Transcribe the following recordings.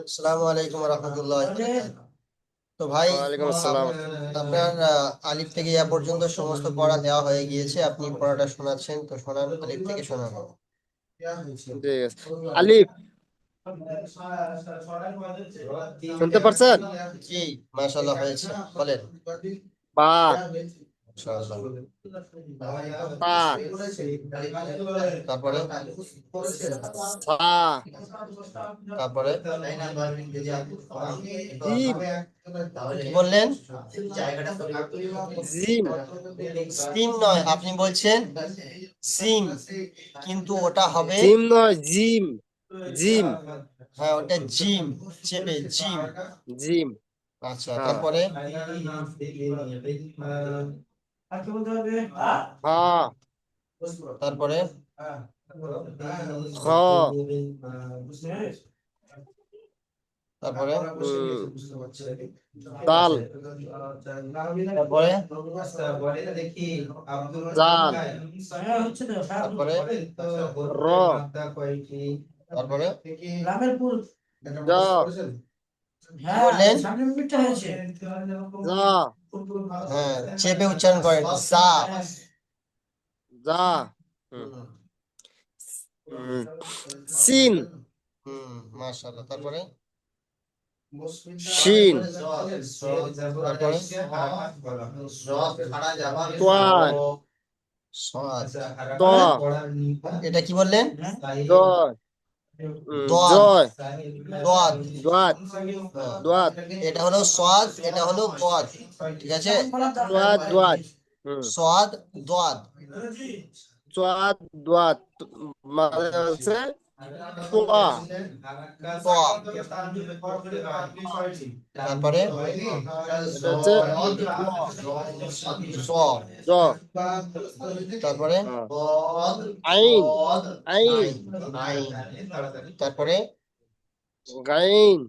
আসসালামু আলাইকুম রহমতুল্লাহ। তো ভাই, ওয়ালাইকুম আসসালাম। আপনার আলিফ থেকে ইয়া পর্যন্ত সমস্ত পড়া দেওয়া হয়ে গিয়েছে, আপনি পড়াটা শোনাচ্ছেন, তো শোনান, আলিফ থেকে শোনাবো। ঠিক আছে। আলিফ শুনতে পারছেন? জি, মাশাআল্লাহ, হয়েছে, বলেন। বা, তা, তারপরে সা, তারপরে জিম, কি বললেন? জিম, সিম নয়, আপনি বলছেন সিম, কিন্তু ওটা হবে। জিম নয়, জিম, জিম, হ্যাঁ, ওটা জিম, চেপে জিম। জিম। আচ্ছা, হ্যাঁ। তারপরে হা, তারপরে খ, তারপরে উম, দাল, তারপরে জাল, তারপরে র, তারপরে জ, কি বললেন? জ, হ্যাঁ, চেপে উচ্চারণ করেন, সা। জা, হুম, হুম, হুম, সিন, হুম, মাশাআল্লাহ। তারপরে শিন, তারপরে তোয়ার, সাদ। ত, এটা কি বললেন? দয়, দোয়াদ, জয়, দোয়াদ। দোয়াত, হ্যাঁ, দোয়াত, এটা হলো সোয়াদ, এটা হলো দোয়াদ, ঠিক আছে। দোয়াত, দোয়াত, হুম, সোয়াদ, দোয়াদ। দোয়াত, দোয়াত, মানে হচ্ছে তোয়া, তোয়া। তারপরে এটা হচ্ছে জ, জ। জ, তারপরে হ্যাঁ, আইন, আইন, আইন, আইন। তারপরে গাইন,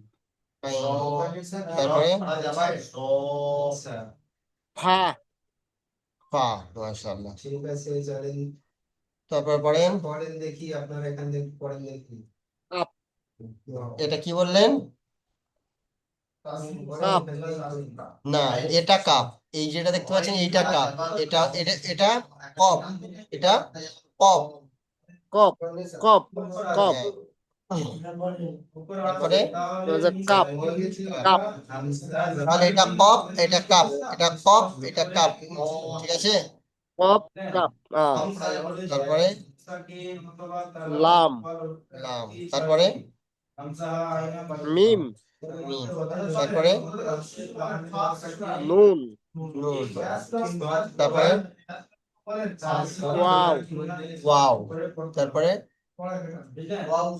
আইন। তারপরে ফা, ফা। মাশাআল্লাহ। তারপর পড়েন। কাপ, এটা কি বললেন? কাপ, না, এটা কাপ। এই যেটা দেখতে পাচ্ছেন, এইটা কাপ। এটা এটা এটা কপ। এটা কপ। কপ, কপ, কপ, হ্যাঁ। তারপরে এটা হচ্ছে কাপ, কাপ, তাহলে এটা কপ, এটা কাপ, এটা কপ, এটা কাপ, ঠিক আছে। কপ, কাপ, তারপরে লাম, লাম। তারপরে মিম, মিম। তারপরে নুন, নুন। তারপরে ওয়াও, ওয়াও। তারপরে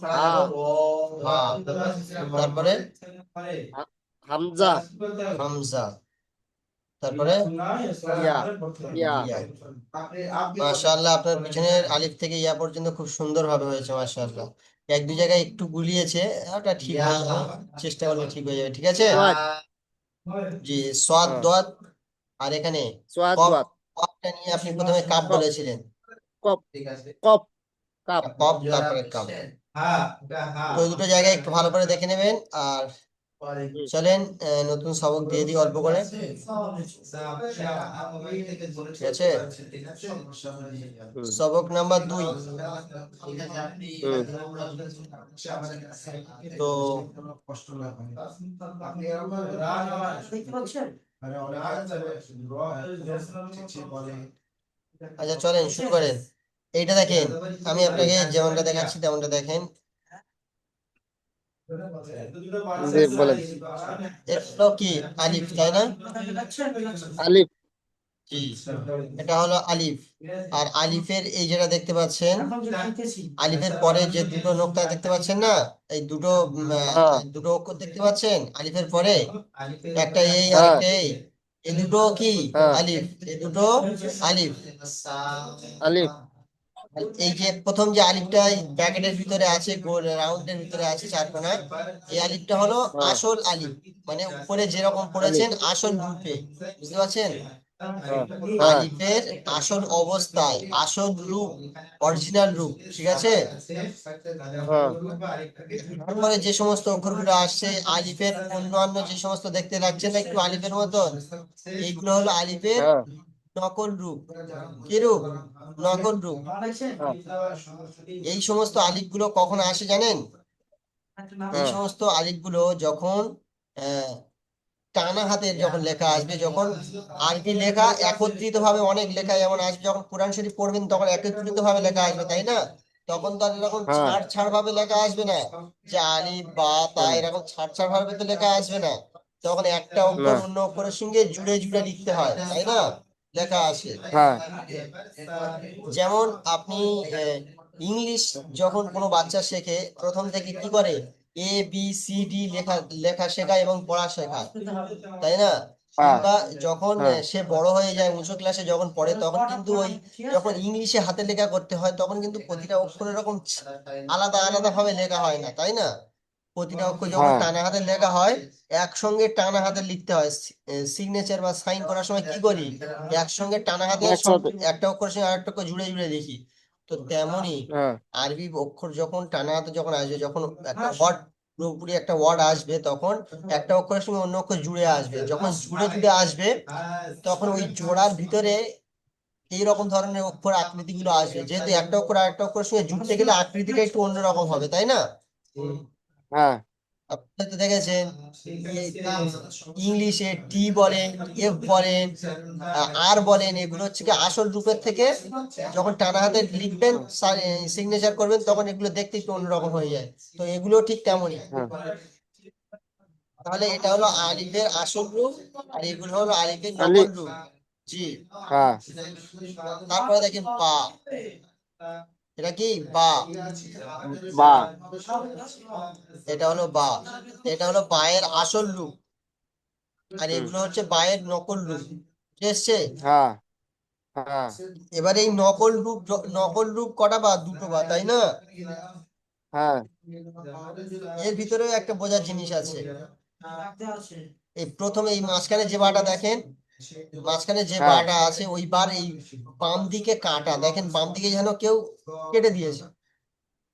হা, হা। তারপরে হামজা, হামজা। তারপরে ইয়া, ইয়া, ইয়া। মাশাআল্লাহ, আপনার পিছনের আলিফ থেকে ইয়া পর্যন্ত খুব সুন্দর ভাবে হয়েছে, মাশাআল্লাহ। এক দু জায়গায় একটু গুলিয়েছে, ওটা ঠিক হয়ে যাবে, চেষ্টা করলে ঠিক হয়ে যাবে, ঠিক আছে। সোয়াদ, জি, সোয়াদ, হ্যাঁ, দোয়াদ। আর এখানে সোয়াদ, কপ। দোয়াত, কপটা নিয়ে আপনি প্রথমে কাপ কপ, বলেছিলেন। কপ, কপ, কাপ, কপ, তারপরে কাপ। তো এই দুটো জায়গায় একটু ভালো করে দেখে নেবেন। আর হুম, চলেন, নতুন সবক দিয়ে দিই অল্প করে, ঠিক আছে। হুম, সবক নাম্বার 2। হুম, তো আচ্ছা, চলেন শুরু করেন। এইটা দেখেন, আমি হুম, আপনাকে যেমনটা দেখাচ্ছি তেমনটা দেখেন। জি, বলেন। এটা হলো কি? আলিফ, তাই না? আলিফ, জি, এটা হলো আলিফ। আর আলিফের এই যেটা দেখতে পাচ্ছেন, আলিফের পরে যে দুটো নোক্তা দেখতে পাচ্ছেন না, এই দুটো হ্যাঁ, দুটো অক্ষর দেখতে পাচ্ছেন আলিফের পরে, একটা এই আর হ্যাঁ, একটা এই দুটো কি? হ্যাঁ, আলিফ। এই দুটো আলিফ। আলিফ, আর এই যে প্রথম যে আলিফটা ব্র্যাকেটের ভিতরে আছে, গোল রাউন্ডের ভিতরে আছে চারকোনা, এই আলিফটা হলো হ্যাঁ, আসল আলিফ, মানে উপরে যেরকম আলিফ, পড়েছেন আসল রূপে, বুঝতে পারছেন? হ্যাঁ হ্যাঁ আলিফের আসল অবস্থায়, আসল রূপ, অরিজিনাল রূপ, ঠিক আছে। হ্যাঁ তারপরে যে সমস্ত অক্ষরগুলো আসছে আলিফের অন্যান্য যে সমস্ত দেখতে লাগছে না একটু আলিফের মতন, এইগুলো হলো আলিফের হ্যাঁ নকল রূপ। কি রূপ? নকল রূপ। হ্যাঁ এই সমস্ত আলিফ গুলো কখন আসে জানেন? এই হ্যাঁ সমস্ত আলিফ গুলো যখন আহ, টানা হাতের যখন লেখা আসবে, যখন আরবি লেখা একত্রিত ভাবে অনেক লেখা যেমন আসবে, যখন কোরআন শরীফ পড়বেন তখন একত্রিত ভাবে লেখা আসবে, তাই না? তখন তো আর এরকম হ্যাঁ ছাড় ছাড় ভাবে লেখা আসবে না, যে আলিফ বা তা হ্যাঁ এরকম ছাড় ছাড় ভাবে তো লেখা আসবে না। তখন একটা না অক্ষর অন্য অক্ষরের সঙ্গে জুড়ে জুড়ে লিখতে হয়, তাই না? লেখা আসে। হ্যাঁ যেমন আপনি ইংলিশ যখন কোনো বাচ্চা শেখে প্রথম থেকে কি করে, ABCD লেখা লেখা শেখায় এবং পড়া শেখায়, তাই না? হ্যাঁ কিংবা যখন হ্যাঁ সে বড় হয়ে যায় উঁচু ক্লাসে যখন পড়ে তখন কিন্তু ওই যখন ইংলিশে হাতে লেখা করতে হয় তখন কিন্তু প্রতিটা অক্ষর এরকম আলাদা আলাদা ভাবে লেখা হয় না, তাই না? প্রতিটা অক্ষর যখন হ্যাঁ টানা হাতে লেখা হয় একসঙ্গে টানা হাতে লিখতে হয়। সিগনেচার বা সাইন করার সময় কি করি, একসঙ্গে টানা হাতে সব একসাথে একটা অক্ষরের সঙ্গে আরেকটা অক্ষর জুড়ে জুড়ে লিখি। তো তেমনি হ্যাঁ আরবি অক্ষর যখন টানা হাতে যখন আসবে, যখন একটা ওয়ার্ড পুরোপুরি একটা ওয়ার্ড আসবে তখন একটা অক্ষরের সঙ্গে অন্য অক্ষর জুড়ে আসবে, যখন জুড়ে জুড়ে আসবে তখন ওই জোড়ার ভিতরে এইরকম ধরনের অক্ষর আকৃতি গুলো আসবে, যেহেতু একটা অক্ষর আরেকটা অক্ষরের সঙ্গে জুড়তে গেলে আকৃতিটা একটু অন্যরকম হবে, তাই না? হ্যাঁ আপনি তো দেখেছেন ইংলিশে টি বলেন, এফ বলেন, আর বলেন, এগুলো হচ্ছে কি আসল রূপের থেকে যখন টানা হাতে লিখবেন সিগনেচার করবেন তখন এগুলো দেখতে একটু অন্যরকম হয়ে যায়। তো এগুলো ঠিক তেমনই। হ্যাঁ তাহলে এটা হলো আলিফের আসল রূপ আর এগুলো হলো আলিফের আলি নকল রূপ। জি। হ্যাঁ তারপরে দেখেন বা। এটা কি? বা। বা এটা হলো বা। এটা হলো বায়ের আসল রূপ আর হুম এগুলো হচ্ছে বায়ের নকল রূপ, ঠিক আছে। হ্যাঁ হ্যাঁ এবার এই নকল রূপ নকল রূপ কটা বা? দুটো বা, তাই না? হ্যাঁ এর ভিতরেও একটা বোঝার জিনিস আছে। এই প্রথমে এই মাঝখানে যে বাটা দেখেন, মাঝখানে যে হ্যাঁ বাটা আছে ওই বার এই বাম দিকে কাটা দেখেন, বাম দিকে যেন কেউ কেটে দিয়েছে,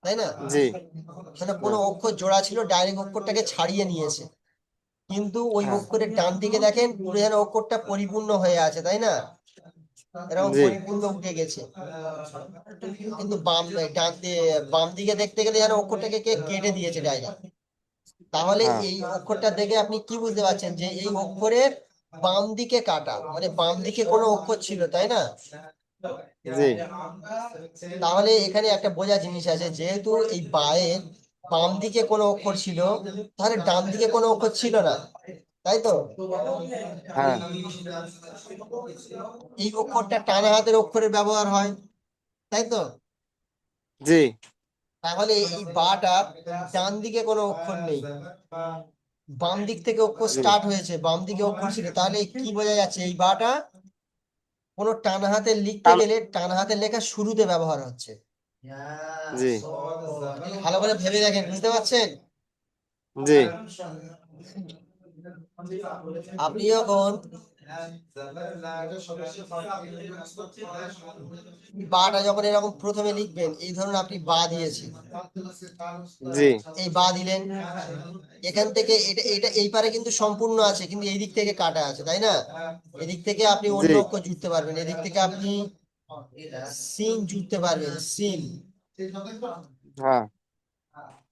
তাই না? জি মানে কোনো হ্যাঁ অক্ষর জোড়া ছিল ডাইরেক্ট অক্ষরটাকে ছাড়িয়ে নিয়েছে, কিন্তু ওই হ্যাঁ অক্ষরের ডান দিকে দেখেন পুরো যেন অক্ষরটা পরিপূর্ণ হয়ে আছে, তাই না? এরকম জি পরিপূর্ণ উঠে গেছে। কিন্তু ডান দিয়ে বাম দিকে দেখতে গেলে যেন অক্ষরটাকে কে কেটে দিয়েছে ডাইরেক্ট। তাহলে হ্যাঁ এই অক্ষরটা দেখে আপনি কি বুঝতে পারছেন যে এই অক্ষরের বাম দিকে কাটা, মানে বাম দিকে কোনো অক্ষর ছিল, তাই না? জি তাহলে এখানে একটা বোঝার জিনিস আছে, যেহেতু এই বায়ের বাম দিকে কোনো অক্ষর ছিল তাহলে ডান দিকে কোনো অক্ষর ছিল না, তাই তো? হ্যাঁ এই অক্ষরটা টানা হাতের অক্ষরের ব্যবহার হয়, তাই তো? জি তাহলে এই বাটা ডান দিকে কোনো অক্ষর নেই, বাম দিক থেকে অক্ষর জি স্টার্ট হয়েছে, বাম দিকে অক্ষর ছিল, তাহলে কি বোঝা যাচ্ছে এই বাটা কোনো টানা হাতে লিখতে টান গেলে টানা হাতের লেখা শুরুতে ব্যবহার হচ্ছে। জি ভালো করে ভেবে দেখেন, বুঝতে পারছেন? জি আপনি যখন বাটা যখন এরকম প্রথমে লিখবেন, এই ধরুন আপনি বা দিয়েছেন, জি এই বা দিলেন, এখান থেকে এটা এটা এই পারে কিন্তু সম্পূর্ণ আছে কিন্তু এই দিক থেকে কাটা আছে, তাই না? এদিক থেকে আপনি অন্য জি অক্ষর জুড়তে পারবেন, এদিক থেকে আপনি সিন জুড়তে পারবেন, সিন। হ্যাঁ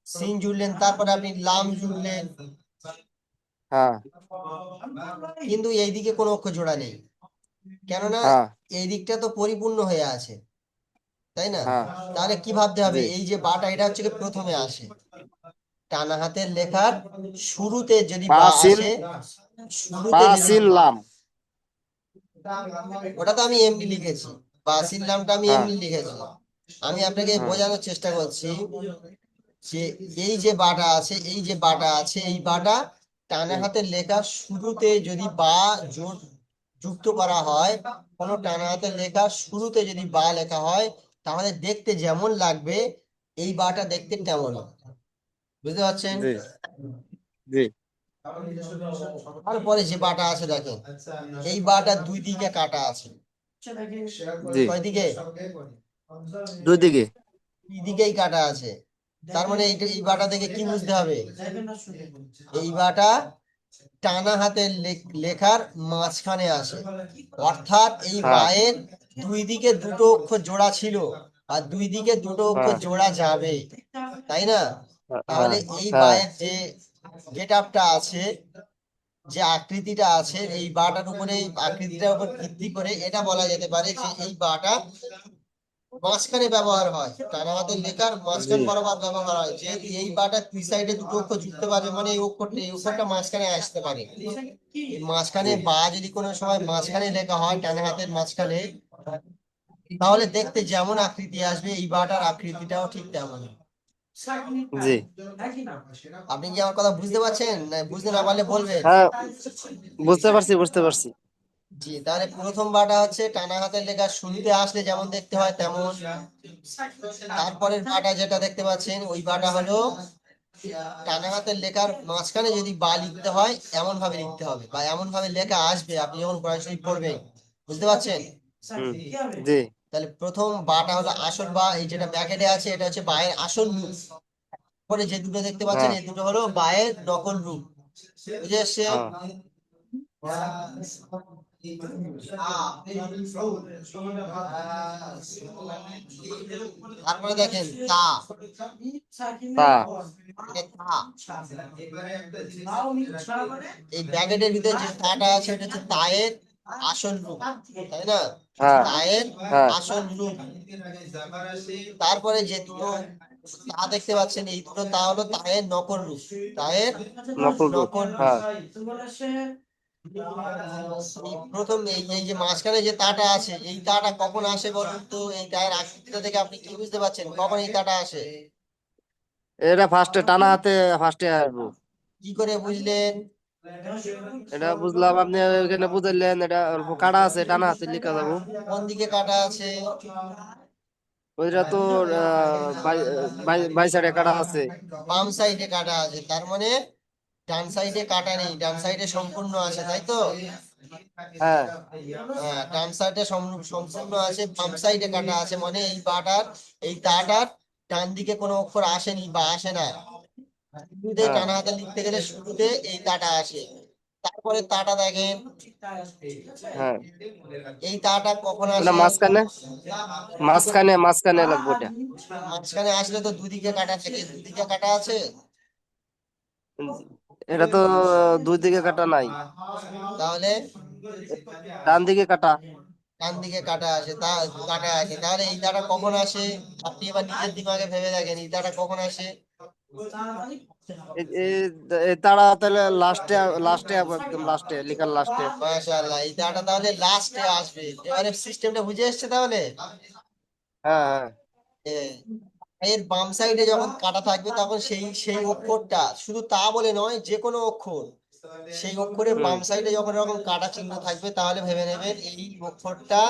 সিন জুড়লেন, তারপরে আপনি লাম জুড়লেন, হ্যাঁ কিন্তু এই দিকে কোনো অক্ষর জোড়া নেই, কেননা হ্যাঁ এই দিকটা তো পরিপূর্ণ হয়ে আছে, তাই না? হ্যাঁ তাহলে কি ভাবতে হবে, জি এই যে বাটা এটা হচ্ছে কি প্রথমে আসে, টানা হাতের লেখার শুরুতে যদি পা বা সিন আসে, পা শুরুতে যদি, সিন লাম ওটা তো আমি এমনি লিখেছি, বাসির নামটা আমি হ্যাঁ এমনি লিখেছি। আমি আপনাকে হ্যাঁ বোঝানোর চেষ্টা করছি যে এই যে বাটা আছে, এই যে বাটা আছে, এই বাটা টানা হুম, হাতের লেখার শুরুতে যদি বা জোর যুক্ত করা হয়, কোনো টানা হাতের লেখার শুরুতে যদি বা লেখা হয় তাহলে দেখতে যেমন লাগবে এই বাটা দেখতে তেমন, বুঝতে পারছেন? জি জি তারপরে যে বাটা আছে দেখেন, এই বাটা দুই দিকে কাটা আছে। জি, কয় দিকে? দুই দিকে। দুই দিকেই কাটা আছে। তার মানে এই বাটা থেকে কি বুঝতে হবে? এই বাটা টানা হাতের লেখার মাঝখানে আসে। অর্থাৎ এই হ্যাঁ, বায়ের দুই দিকে দুটো অক্ষর জোড়া ছিল, আর দুই দিকে দুটো অক্ষর হ্যাঁ, জোড়া যাবে, তাই না? তাহলে হ্যাঁ, এই হ্যাঁ, বায়ের যে গেট আপটা আছে, যে আকৃতিটা আছে, এই বাটার উপরে, এই আকৃতিটার উপর ভিত্তি করে এটা বলা যেতে পারে যে এই বাটা মাঝখানে ব্যবহার হয়, টানা হাতের লেখার জি, মাঝখান বরাবর ব্যবহার হয়। যেহেতু এই বাটা দুই সাইডে দুটো অক্ষর জুড়তে পারবে, মানে এই অক্ষরটা মাঝখানে আসতে পারে। এই মাঝখানে জি, বা যদি কোনো সময় মাঝখানে লেখা হয় টানা হাতের মাঝখানে, তাহলে দেখতে যেমন আকৃতি আসবে এই বাটার আকৃতিটাও ঠিক তেমন। জি। আপনি কি আমার কথা বুঝতে পারছেন? না বুঝতে না পারলে বলবেন। হ্যাঁ, বুঝতে পারছি, বুঝতে পারছি। জি, তাহলে প্রথম বাটা হচ্ছে টানা হাতের লেখা শুরুতে আসলে যেমন দেখতে হয় তেমন। তারপরের বাটা যেটা দেখতে পাচ্ছেন, ওই বাটা হলো টানা হাতের লেখার মাঝখানে যদি বা লিখতে হয় এমন ভাবে লিখতে হবে, বা এমন ভাবে লেখা আসবে আপনি যখন কোরআন শরীফ পড়বেন। বুঝতে পারছেন? হুম, জি, তাহলে প্রথম বাটা হলো আসল বা, এই যেটা ব্র্যাকেটে আছে এটা হচ্ছে বায়ের আসল রূপ। পরে যে দুটো দেখতে পাচ্ছেন হ্যাঁ, এই দুটো হলো বায়ের নকল রূপ। বুঝে এসছে? হ্যাঁ, তারপরে দেখেন তা, তা, মানে তা, এই ব্র্যাকেটের ভিতরে যে তাটা আছে এটা হচ্ছে তায়ের আসল রূপ, তাই না? হ্যাঁ, তায়ের হ্যাঁ, আসল রূপ। তারপরে যে দুটো তা দেখতে পাচ্ছেন এই দুটো তা হলো তায়ের নকল রূপ। তায়ের নকল রূপ। নকল রূপ। হ্যাঁ, এই প্রথম এই যে মাঝখানে যে তাটা আছে, এই তাটা কখন আসে বলুন তো? এই তায়ের আকৃতিটা থেকে আপনি কি বুঝতে পারছেন কখন এই তাটা আসে? এটা ফার্স্টে টানা হাতে ফার্স্টে আসবো। কি করে বুঝলেন? এটা বুঝলাম, আপনি এখানে বুঝাইলেন, এটা অল্প কাটা আছে, টানা হাতে লিখা যাবো। কোন দিকে কাটা আছে? ওইটা তো বাই বাই সাইডে কাটা আছে। বাম সাইডে কাটা আছে, তার মানে ডান সাইডে কাটা নেই, ডান সাইডে সম্পূর্ণ আছে, তাই তো? হ্যাঁ, হ্যাঁ, ডান সাইডে সম্পূর্ণ আছে, বাম সাইডে কাটা আছে, মানে এই বাটার, এই তাটার ডান দিকে কোনো অক্ষর আসেনি বা আসে না। শুরুতে হ্যাঁ, টানা হাতে লিখতে গেলে শুরুতে এই তাটা আসে। তারপরে তাটা দেখেন, হ্যাঁ, এই তাটা কখন ওটা আসে? মাঝখানে, মাঝখানে, মাঝখানে লাগবো ওটা। মাঝখানে আসলে তো দুদিকে কাটা থাকে, দুদিকে কাটা আছে। এটা তো দুই দিকে কাটা নাই, তাহলে ডান দিকে কাটা। ডান দিকে কাটা আসে, কাটা আসে, তাহলে এই তাটা কখন আসে? আপনি এবার নিজের দিমাগে ভেবে দেখেন এই তাটা কখন আসে। তারা তাহলে লাস্টে, লাস্টে একদম লাস্টে, লেখার লাস্টে। মাশাআল্লাহ, এই তাটা তাহলে লাস্টে আসবে। এবারে সিস্টেমটা বুঝে এসছে তাহলে। হ্যাঁ, হ্যাঁ, এ, এর বাম সাইডে যখন কাটা থাকবে তখন সেই সেই অক্ষরটা, শুধু তা বলে নয়, যে কোনো অক্ষর, সেই অক্ষরের হুম, বাম সাইডে যখন এরকম কাটা চিহ্ন থাকবে তাহলে ভেবে নেবেন এই অক্ষরটা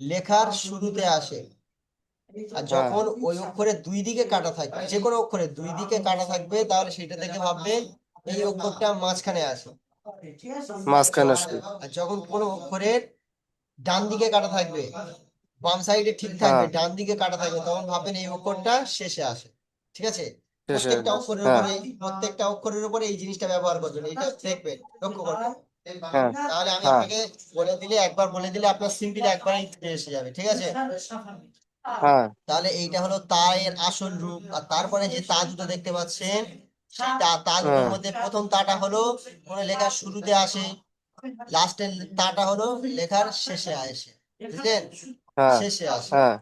লেখার শুরুতে আসে। আর হ্যাঁ, যখন ওই অক্ষরের দুই দিকে কাটা থাকবে, যে কোনো অক্ষরের দুই দিকে কাটা থাকবে, তাহলে সেটা থেকে ভাববেন এই অক্ষরটা মাঝখানে আসে। মাঝখানে আসবে। আর যখন কোনো অক্ষরের ডান দিকে কাটা থাকবে, বাম সাইডে ঠিক থাকবে, হ্যাঁ, ডান দিকে কাটা থাকবে, তখন ভাববেন এই অক্ষরটা শেষে আসে। ঠিক আছে? শেষে প্রত্যেকটা আসবে। অক্ষরের হ্যাঁ, উপরে, প্রত্যেকটা অক্ষরের উপরে এই জিনিসটা ব্যবহার করবেন, এটা দেখবেন, লক্ষ্য করবেন। হ্যাঁ, তাহলে আমি হ্যাঁ, আপনাকে বলে দিলে, একবার বলে দিলে আপনার সিম্পলি একবারই এসে যাবে। ঠিক আছে? হ্যাঁ, তাহলে এইটা হলো তা এর আসল রূপ। আর তারপরে যে তা দুটো দেখতে পাচ্ছেন, সেই তা দুটোর হ্যাঁ, মধ্যে প্রথম তাটা হলো কোনো লেখার শুরুতে আসে, লাস্টের তাটা হলো লেখার শেষে আসে। বুঝলেন? হ্যাঁ, শেষে আসে। হ্যাঁ,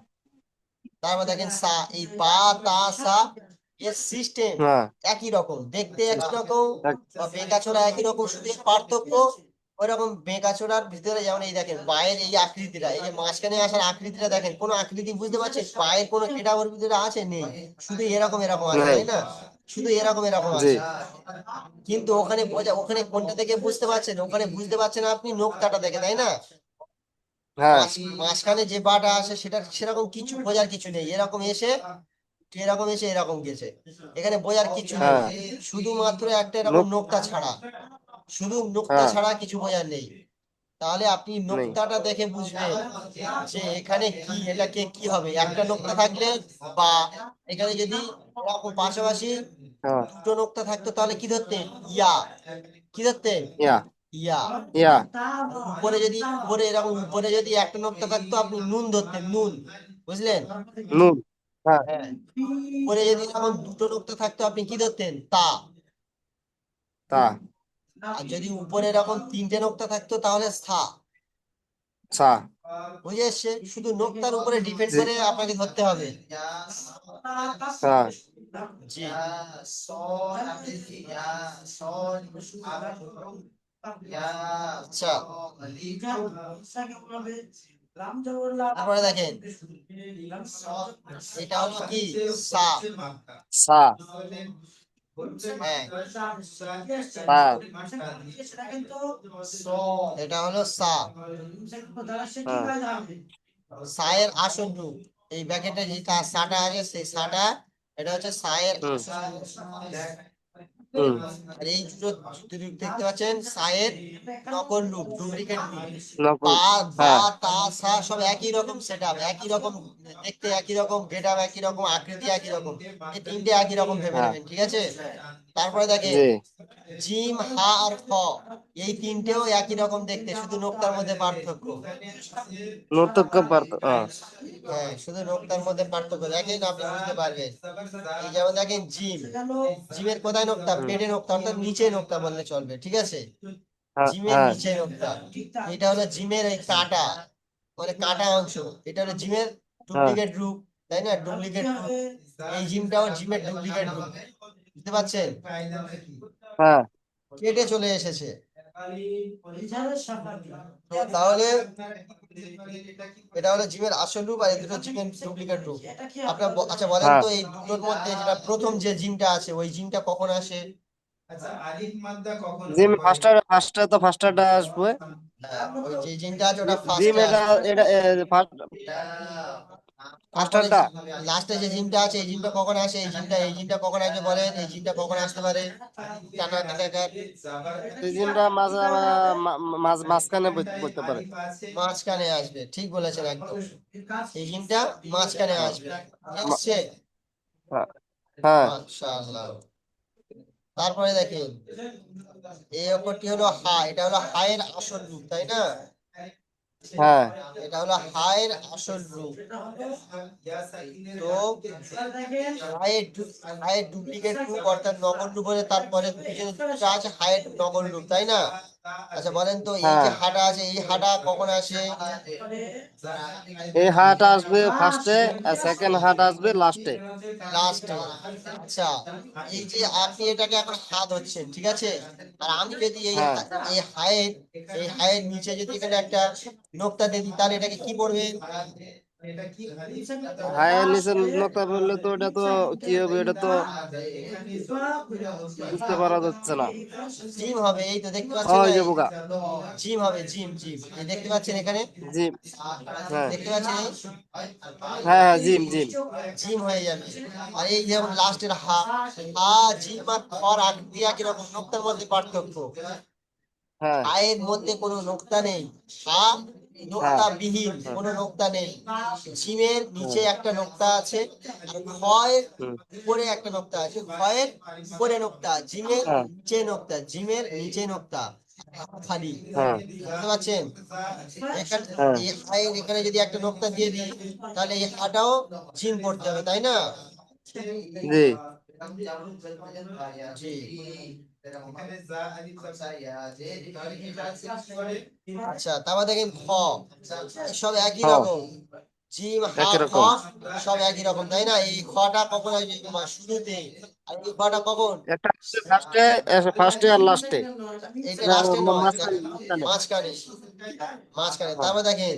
তারপর দেখেন সা, এই বা তা সা, এর সিস্টেম হ্যাঁ, একই রকম, দেখতে একই রকম, এক- বা বেঁকাচোরা একই রকম, শুধু এর পার্থক্য ওই রকম বেঁকাচোরার ভিতরে। যেমন এই দেখেন পায়ের এই আকৃতিটা, এই যে মাঝখানে আসার আকৃতিটা দেখেন, কোনো আকৃতি বুঝতে পারছেন পায়ের কোনো কেটা ওর ভিতরে আছে? নেই, শুধু এরকম এরকম আছে, নাই, তাই না? শুধু এরকম এরকম জি, আছে। কিন্তু ওখানে ওখানে কোনটা থেকে বুঝতে পারছেন? ওখানে বুঝতে পারছেন আপনি নোক্তাটা দেখে, তাই না? হ্যাঁ, মাঝখানে যে বাটা আসে সেটা সেরকম কিছু বোঝার কিছু নেই, এরকম এসে, এরকম এসে এরকম গেছে, এখানে বোঝার কিছু নেই, হ্যাঁ, শুধুমাত্র একটা এরকম নোক, নোক্তা ছাড়া। শুধু নোক্তা হ্যাঁ, ছাড়া কিছু বোঝার নেই। তাহলে আপনি নেই। নোক্তাটা দেখে বুঝবেন যে এখানে কি, এটাকে কি হবে। একটা নোক্তা থাকলে বা এখানে যদি এরকম পাশাপাশি হ্যাঁ, দুটো নোক্তা থাকতো তাহলে কি ধরতেন? ইয়া। কি ধরতেন? ইয়া, ইয়া। ইয়া, উপরে এরকম উপরে যদি একটা নোক্তা থাকতো আপনি নুন ধরতেন, নুন। বুঝলেন? নুন। হ্যাঁ, হ্যাঁ। উপরে যদি এরকম দুটো নোক্তা থাকতো আপনি কি ধরতেন? তা। তা, আর যদি উপরে এরকম তিনটে নোক্তা থাকতো তাহলে সা। সা। বুঝে এসছে? শুধু নোক্তার উপরে ডিপেন্ড জি, করে আপনাকে ধরতে হবে। হ্যাঁ, জি। আচ্ছা, তারপরে দেখেন এটা হলো কি? সা। সা, হ্যাঁ, তা, এটা হলো সা। হ্যাঁ, সায়ের আসল রূপ। এই ব্যাকেটে যে সাটা আছে সেই সাটা, এটা হচ্ছে সায়ের হুম, আসল রূপ। হুম, আর এই দুটো রূপ দেখতে পাচ্ছেন সায়ের নকল রূপ, ডুপ্লিকেট রূপ। নকল। বা বা হ্যাঁ, তা সা সব একই রকম সেটআপ, একই রকম দেখতে, একই রকম গেটআপ, একই রকম আকৃতি, একই রকম। এই তিনটে একই রকম ভেবে হ্যাঁ, নেবেন, ঠিক আছে? তারপরে দেখেন জি, জিম, হা আর খ, এই তিনটেও একই রকম দেখতে, শুধু নোক্তার মধ্যে পার্থক্য। নর্তক্য পার্থ, হ্যাঁ, হ্যাঁ, শুধু নোক্তার মধ্যে পার্থক্য দেখেন, আপনি বুঝতে পারবেন। এই যেমন দেখেন জিম, জিমের কোথায় নোক্তা? হুম, পেটে নোক্তা, অর্থাৎ নিচে নোক্তা বললে চলবে, ঠিক আছে? হ্যাঁ, জিমের হ্যাঁ, নিচে নোক্তা। এটা হলো জিমের এই কাটা, মানে কাটা অংশ। এটা হলো জিমের হ্যাঁ, ডুপ্লিকেট রূপ, তাই না? ডুপ্লিকেট রূপ। এই জিমটাও জিমের ডুপ্লিকেট রূপ, বুঝতে পারছেন? হ্যাঁ, কেটে চলে এসেছে। তো তাহলে এটা হলো জিমের আসল রূপ আর এই দুটো জিমের ডুপ্লিকেট রূপ। আপনার আচ্ছা বলেন হ্যাঁ। তো এই দুটোর মধ্যে যেটা প্রথম যে জিমটা আছে ওই জিমটা কখন আসে? জিম ফার্স্টে তো ফার্স্টারটা আসবে। হ্যাঁ, ওই যে জিমটা আছে ওটা জিম ফার্স্টে এটা, আসবে। এটা তারপরে ফার্স্টারটা, লাস্টে যে জিমটা আছে এই জিমটা কখন আসে? এই জিমটা কখন আসবে বলেন? এই জিমটা কখন আসতে পারে? টানা টাকা এই জিমটা মাঝখানে পড়তে পারে। মাঝখানে আসবে, ঠিক বলেছেন একদম। এই জিমটা মাঝখানে হ্যাঁ, আসবে, মা- আসছে। হ্যাঁ, হ্যাঁ, মাশাআল্লাহ। তারপরে দেখেন এই অক্ষরটি হলো হা, এটা হলো হায়ের আসল রূপ, তাই না? হ্যাঁ, এটা হলো হায়ের আসল রূপ। তো হায়ের ডুপ্লিকেট রূপ অর্থাৎ নকল রূপ হলে তারপরে পিছনে দুটো আছে হায়ের নকল রূপ, তাই না? আচ্ছা বলেন তো এই যে হ্যাঁ। হাটা আছে এই হাটা কখন আসে? এই হাট আসবে ফার্স্টে, আর সেকেন্ড হাট আসবে লাস্টে। লাস্টে। আচ্ছা, এই যে আপনি এটাকে এখন হা ধরছেন, ঠিক আছে? আর আমি যদি হ্যাঁ, এই হায়ের নিচে যদি এখানে একটা নোক্তা দিয়ে দিই তাহলে এটাকে কি পড়বে? হায়ের নিচে নোক্তা পড়লে তো এটা তো কি হবে, এটা তো বুঝতে পারা যাচ্ছে না। জিম হবে, এই তো দেখতে পাচ্ছেন ওই না যে এই বোকা। জিম হবে, জিম জিম, এই দেখতে পাচ্ছেন এখানে, জিম, হ্যাঁ, দেখতে পাচ্ছেন এই হ্যাঁ, হ্যাঁ, জিম, জিম, জিম হয়ে যাবে। আর এই যেমন লাস্টের হা, হা জিম আর খর আকৃতি একই রকম, নোক্তার মধ্যে পার্থক্য। হ্যাঁ, আয়ের মধ্যে কোনো নোক্তা নেই, হা হ্যাঁ, নোক্তা বিহীন, হ্যাঁ, কোনো নোক্তা নেই। জিমের নিচে হ্যাঁ, একটা নোক্তা আছে আর খয়ের হুম, উপরে একটা নোক্তা আছে, খয়ের উপরে নোক্তা, জিমের হ্যাঁ, নিচে নোক্তা, জিমের নিচে নোক্তা, খালি। হ্যাঁ, বুঝতে পারছেন? এখানে হ্যাঁ, এই হায়ের এখানে যদি একটা নোক্তা দিয়ে দিই তাহলে এই হাটাও জিম পড়তে হবে, তাই না? জি, জি। আচ্ছা, তারপর দেখেন খ, সব একই হ, রকম। জিম, হা, একই খ রকম। সব একই রকম, তাই না? এই খটা কখন আসবে? তোমার শুরুতে। আর এই খটা কখন? একটা ফার্স্টে, ফার্স্টে আর লাস্টে। এটা লাস্টে নয়, এটা মাঝখানে, মাঝখানে। মাঝখানে। মাঝখানে। হ্যাঁ, তারপর দেখেন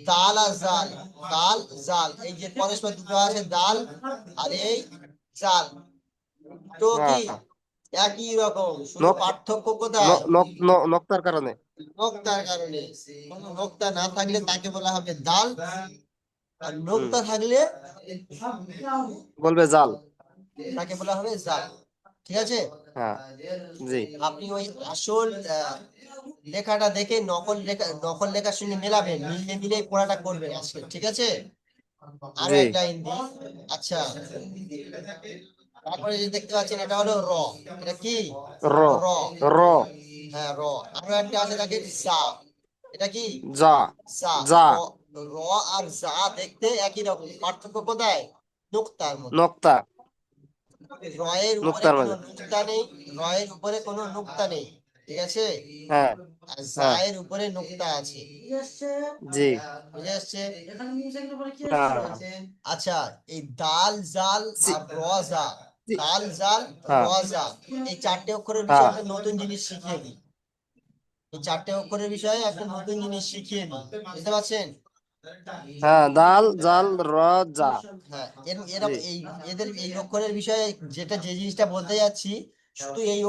দাল আর জাল, দাল জাল, এই যে পরস্পর দুটো আছে দাল আর এই জাল, তো কি হ্যাঁ, একই রকম, শুধু নক, পার্থক্য কোথায়? নক্তার কারণে। নোক্তার কারণে। কোনো নোক্তা না থাকলে তাকে বলা হবে দাল, আর হুম, নোক্তা থাকলে বলবে জাল। তাকে বলা হবে জাল। ঠিক আছে? হ্যাঁ, জি, আপনি ওই আসল লেখাটা দেখে নকল লেখার সঙ্গে মেলাবেন, মিলিয়ে মিলিয়ে পড়াটা করবেন আজকে, ঠিক আছে? আরো জি, এক লাইন দিই। আচ্ছা, তারপরে যে দেখতে পাচ্ছেন এটা হলো র। এটা কি? র, র। র, হ্যাঁ, র। আরো একটা আছে দেখেন সা। এটা কি? যা, সা। যা, র আর যা দেখতে একই রকম, পার্থক্য কোথায়? নোক্তার মধ্যে। নোক্তা, রয়ের উপরে নোক্তার কোনো মাঝে, নুক্তা নেই। রয়ের উপরে কোনো নুক্তা নেই, ঠিক আছে? হ্যাঁ, আর হ্যাঁ, জায়ের উপরে নুক্তা আছে। জি, বুঝে আসছে? হ্যাঁ, আচ্ছা, এই দাল জাল জি, আর রজা, জি, দাল জাল হ্যাঁ, রজা, এই চারটে অক্ষরের বিষয়ে হ্যাঁ, একটা নতুন জিনিস শিখিয়ে দিই। এই চারটে অক্ষরের বিষয়ে একটা নতুন জিনিস শিখিয়ে দিই, বুঝতে পারছেন? হ্যাঁ, দাল, জাল, র, যা, হ্যাঁ, জি, এরকম এদের এই অক্ষরের বিষয়ে যে জিনিসটা বলতে যাচ্ছি, শুধু এই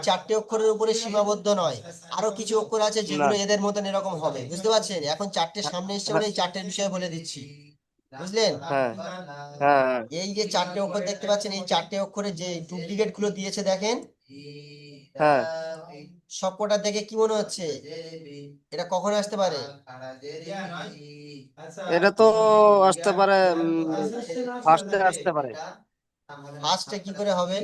চারটে অক্ষরের উপরে সীমাবদ্ধ নয়, আরো কিছু অক্ষর আছে না, যেগুলো এদের মতন এরকম হবে, বুঝতে পারছেন? এখন চারটে হ্যাঁ, সামনে এসছে হ্যাঁ, বলে এই চারটের বিষয়ে বলে দিচ্ছি, বুঝলেন? হ্যাঁ, হ্যাঁ, এই যে চারটে অক্ষর দেখতে পাচ্ছেন, এই চারটে অক্ষরে যে ডুপ্লিকেট গুলো দিয়েছে দেখেন, হ্যাঁ, সবকটা দেখে কি মনে হচ্ছে এটা কখন আসতে পারে? এটা তো আসতে পারে, ফার্স্টে আসতে পারে, ফার্স্টে কি করে হবে?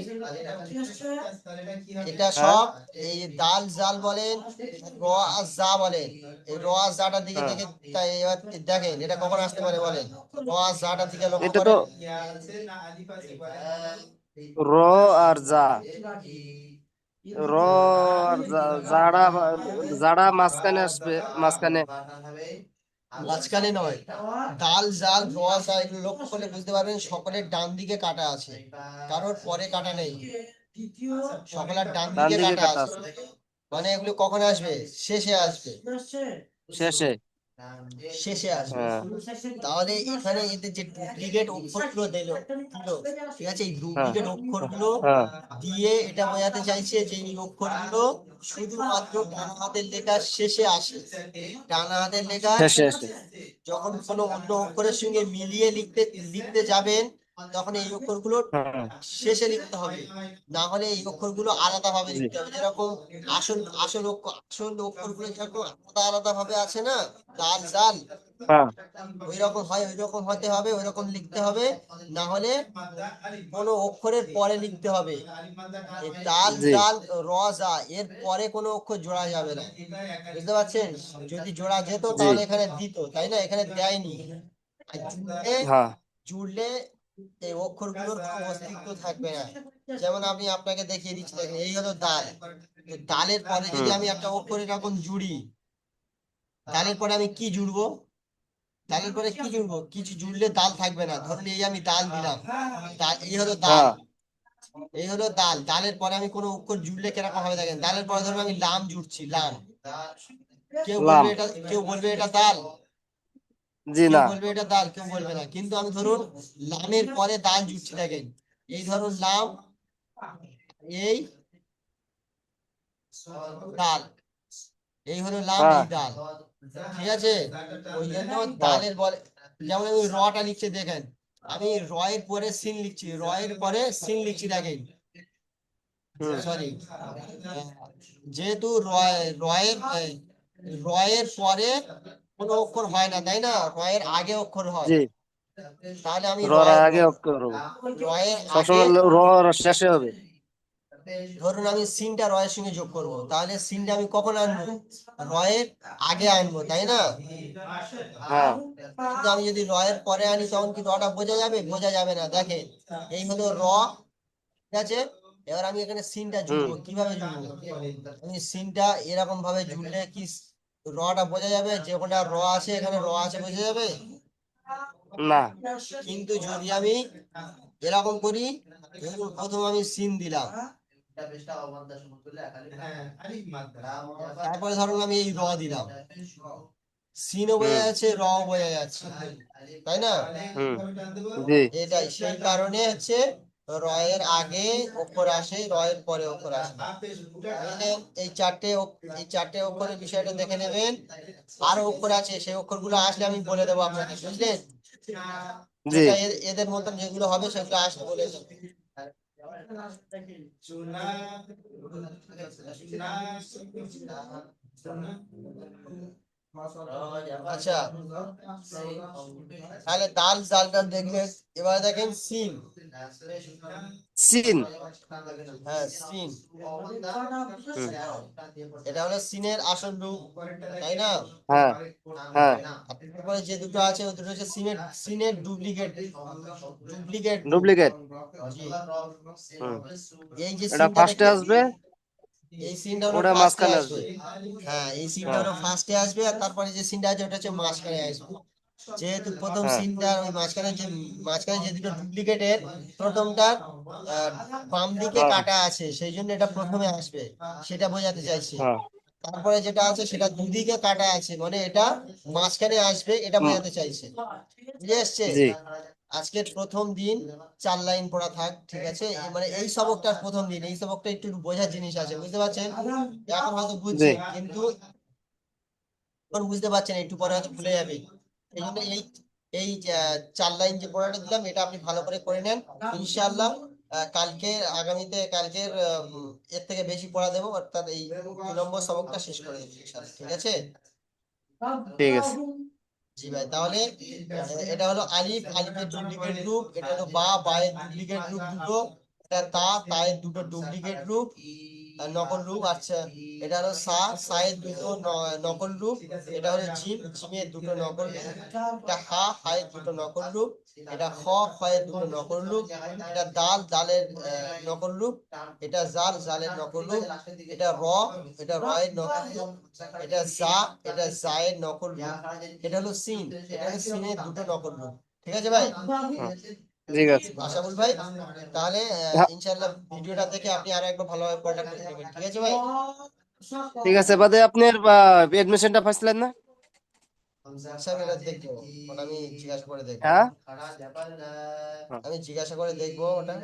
এটা হ্যাঁ, সব এই দাল জাল বলেন, র আর জা বলেন, এই র আর জাটার দিকে হ্যাঁ, দেখে, তাই এবার দেখেন এটা কখন আসতে পারে বলেন, র আর জাটার দিকে লক্ষ্য এটা তো করেন। র আর যা, র আর জাড়া, জাড়া মাঝখানে আসবে, মাঝখানে, মাঝখানে নয়, দাল জাল র জা এগুলো লক্ষ্য করলে বুঝতে পারবেন সকলের ডান দিকে কাটা আছে, কারোর পরে কাটা নেই, সকলের ডান ডান দিকে দিকে কাটা কাটা আছে। আছে, মানে এগুলো কখন আসবে? শেষে আসবে। শেষে, শেষে আসবে। হ্যাঁ, তাহলে এখানে এদের যে ডুপ্লিকেট অক্ষরগুলো দিল, ঠিক আছে, এই হ্যাঁ, ডুপ্লিকেট অক্ষরগুলো হ্যাঁ, দিয়ে এটা বোঝাতে চাইছে যে এই অক্ষরগুলো শুধুমাত্র ডান হাতের লেখার শেষে আসে। ডান হাতের লেখার শেষে এসে, যখন কোনো অন্য অক্ষরের সঙ্গে মিলিয়ে লিখতে লিখতে যাবেন, তখন এই অক্ষরগুলো হ্যাঁ, শেষে লিখতে হবে, না হলে এই অক্ষরগুলো আলাদা ভাবে জি, লিখতে হবে, যেরকম আসল অক্ষরগুলো যেরকম আলাদা আলাদা ভাবে আছে না, দাল জাল, হ্যাঁ, ওই রকম হয়, ওই রকম হতে হবে, ওই রকম লিখতে হবে, না হলে কোনো অক্ষরের পরে লিখতে হবে। এই দাল জি, জাল র জা এর পরে কোনো অক্ষর জোড়া যাবে না, বুঝতে পারছেন? যদি জোড়া যেত জি, তাহলে এখানে দিত, তাই না? এখানে দেয়নি। আর হ্যাঁ, জুড়লে এই অক্ষরগুলোর কোনো অস্তিত্ব থাকবে না। যেমন আমি আপনাকে দেখিয়ে দিচ্ছি, দেখেন এই হলো দাল, তো দালের পরে যদি হুম, আমি একটা অক্ষর এরকম জুড়ি, দালের পরে আমি কি জুড়বো? দালের পরে কি জুড়বো? কিছু জুড়লে দাল থাকবে না। ধরুন এই আমি দাল দিলাম, এই হলো দাল, হ্যাঁ, এই হলো দাল। দালের পরে আমি কোনো অক্ষর জুড়লে কিরকম হবে দেখেন, দালের পরে ধরুন আমি লাম জুড়ছি, লাম, লাম, কেউ বলবে এটা দাল, জি কেউ না, বলবে এটা দাল, কেউ বলবে না। কিন্তু আমি ধরুন লামের পরে দাল জুড়ছি দেখেন, এই ধরুন লাম, এই দাল, এই হলো লাম, হ্যাঁ, এই দাল, ঠিক আছে? ওই জন্য হ্যাঁ, দালের বলে, যেমন আমি রটা লিখছি দেখেন, আমি র এর পরে সিন লিখছি, র এর পরে সিন লিখছি দেখেন, হুম, সরি, যেহেতু রয়ের পরে কোনো অক্ষর হয় না, তাই না? রয়ের আগে অক্ষর হয়, জি, তাহলে আমি রর আগে অক্ষর হবে, রয়ের আগে, সবসময় র শেষে হবে, ধরুন আমি সিনটা রয়ের সঙ্গে যোগ করব, তাহলে সিনটা আমি কখন আনবো? রয়ের আগে আনবো, তাই না? হ্যাঁ, কিন্তু আমি যদি রয়ের পরে আনি তখন কি রটা বোঝা যাবে? বোঝা যাবে না। দেখেন এই হলো র, ঠিক আছে? এবার আমি এখানে সিনটা হুম, জুড়বো, কিভাবে জুড়বো? আমি সিনটা এরকম ভাবে জুড়লে কি রটা বোঝা যাবে? যে ওখানে র আছে, এখানে র আছে, বোঝা যাবে? না, কিন্তু যদি আমি এরকম করি, ধরুন প্রথম আমি সিন দিলাম, তারপরে ধরুন আমি এই র দিলাম, সিনও বোঝা হুম, যাচ্ছে, র বোঝা যাচ্ছে, তাই না? হুম, জি, এটাই সেই কারণে হচ্ছে রয়ের আগে অক্ষর আসে, রয়ের পরে অক্ষর আসে না। তাহলে এই চারটে অক্ষরের বিষয়টা দেখে নেবেন। আরো অক্ষর আছে, সেই অক্ষরগুলো আসলে আমি বলে দেবো আপনাকে, বুঝলেন? জি, যেটা এদের মতন যেগুলো হবে সেগুলো আসলে বলে দেবো। আচ্ছা, তাহলে দাল জালটা দেখলেন। এবার দেখেন সিন। সিন। হ্যাঁ, সিন। হুম। এটা হলো সিনের আসল রূপ, তাই না? হ্যাঁ হ্যাঁ। আর তারপরে যে দুটো আছে ওই দুটো হচ্ছে সিনের সিনের ডুপ্লিকেট। ডুপ্লিকেট রূপ। ডুপ্লিকেট। জি। হুম। এই যে এটা সিনটা ফার্স্টে দেখলেন, আসবে, এই সিনটা হলো ওটা ফার্স্টে মাঝখানে আসবে। আসবে। হ্যাঁ, এই সিনটা হ্যাঁ হলো ফার্স্টে আসবে, আর তারপরে যে সিনটা আছে ওটা হচ্ছে মাঝখানে আসবে। যেহেতু প্রথম হ্যাঁ সিনটার ওই মাঝখানে যে দুটো ডুপ্লিকেটের, প্রথমটার বাম দিকে হ্যাঁ কাটা আছে, সেই জন্য এটা প্রথমে আসবে, সেটা বোঝাতে চাইছি। হ্যাঁ। তারপরে যেটা আছে সেটা দুদিকে কাটা আছে, মানে এটা মাঝখানে আসবে, এটা হুম, বোঝাতে চাইছে। বুঝে এসছে? জি আজকের প্রথম দিন 4 লাইন পড়া থাক, ঠিক আছে? মানে এই সবকটার প্রথম দিন, এই সবকটা একটু বোঝার জিনিস আছে, বুঝতে পারছেন? এখন হয়তো জি। বুঝছেন, কিন্তু এখন বুঝতে পারছেন, একটু পরে হয়তো ভুলে যাবে। এই জন্য এই 4 লাইন যে পড়াটা দিলাম, এটা আপনি ভালো করে নেন, ইনশাআল্লাহ। কালকে, আগামীতে কালকের এর থেকে বেশি পড়া দেবো, অর্থাৎ এই 2 নম্বর সবকটা শেষ করে দেবো ইনশাআল্লাহ, ঠিক আছে? ঠিক আছে। জি ভাই, তাহলে এটা হলো আলিফ, আলিফের ডুপ্লিকেট রূপ। এটা হলো বা, বায়ের ডুপ্লিকেট রূপ দুটো। এটা তা, তায়ের দুটো ডুপ্লিকেট রূপ, নকল রূপ। আচ্ছা, এটা হলো সা, সায়ের দুটো নকল রূপ। এটা হলো জিম, জিমের দুটো নকল রূপ। এটা হা, হায়ের দুটো নকল রূপ। এটা খ, খয়ের দুটো নকল রূপ। এটা দাল, দালের নকল রূপ। এটা জাল, জালের নকল রূপ। এটা র, এটা রয়ের নকল রূপ। এটা জা, এটা জায়ের নকল রূপ। এটা হলো সিন, এটা হলো সিনের দুটো নকল রূপ। ঠিক আছে ভাই? হ্যাঁ, ঠিক আছে। আশাফুল ভাই, তাহলে হ্যাঁ, ইনশাআল্লাহ ভিডিওটা দেখে আপনি আরো একবার ভালোভাবে পড়াটা করে নেবেন, ঠিক আছে ভাই? ঠিক আছে, বাদে আপনার এডমিশনটা পাইছিলেন না? আচ্ছা, আমি এটা দেখবো, ওটা আমি জিজ্ঞাসা করে দেখবো। হ্যাঁ হ্যাঁ, আমি জিজ্ঞাসা করে দেখবো ওটা।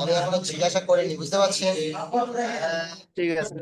আমি এখনো জিজ্ঞাসা করিনি, বুঝতে পারছেন? ঠিক আছে।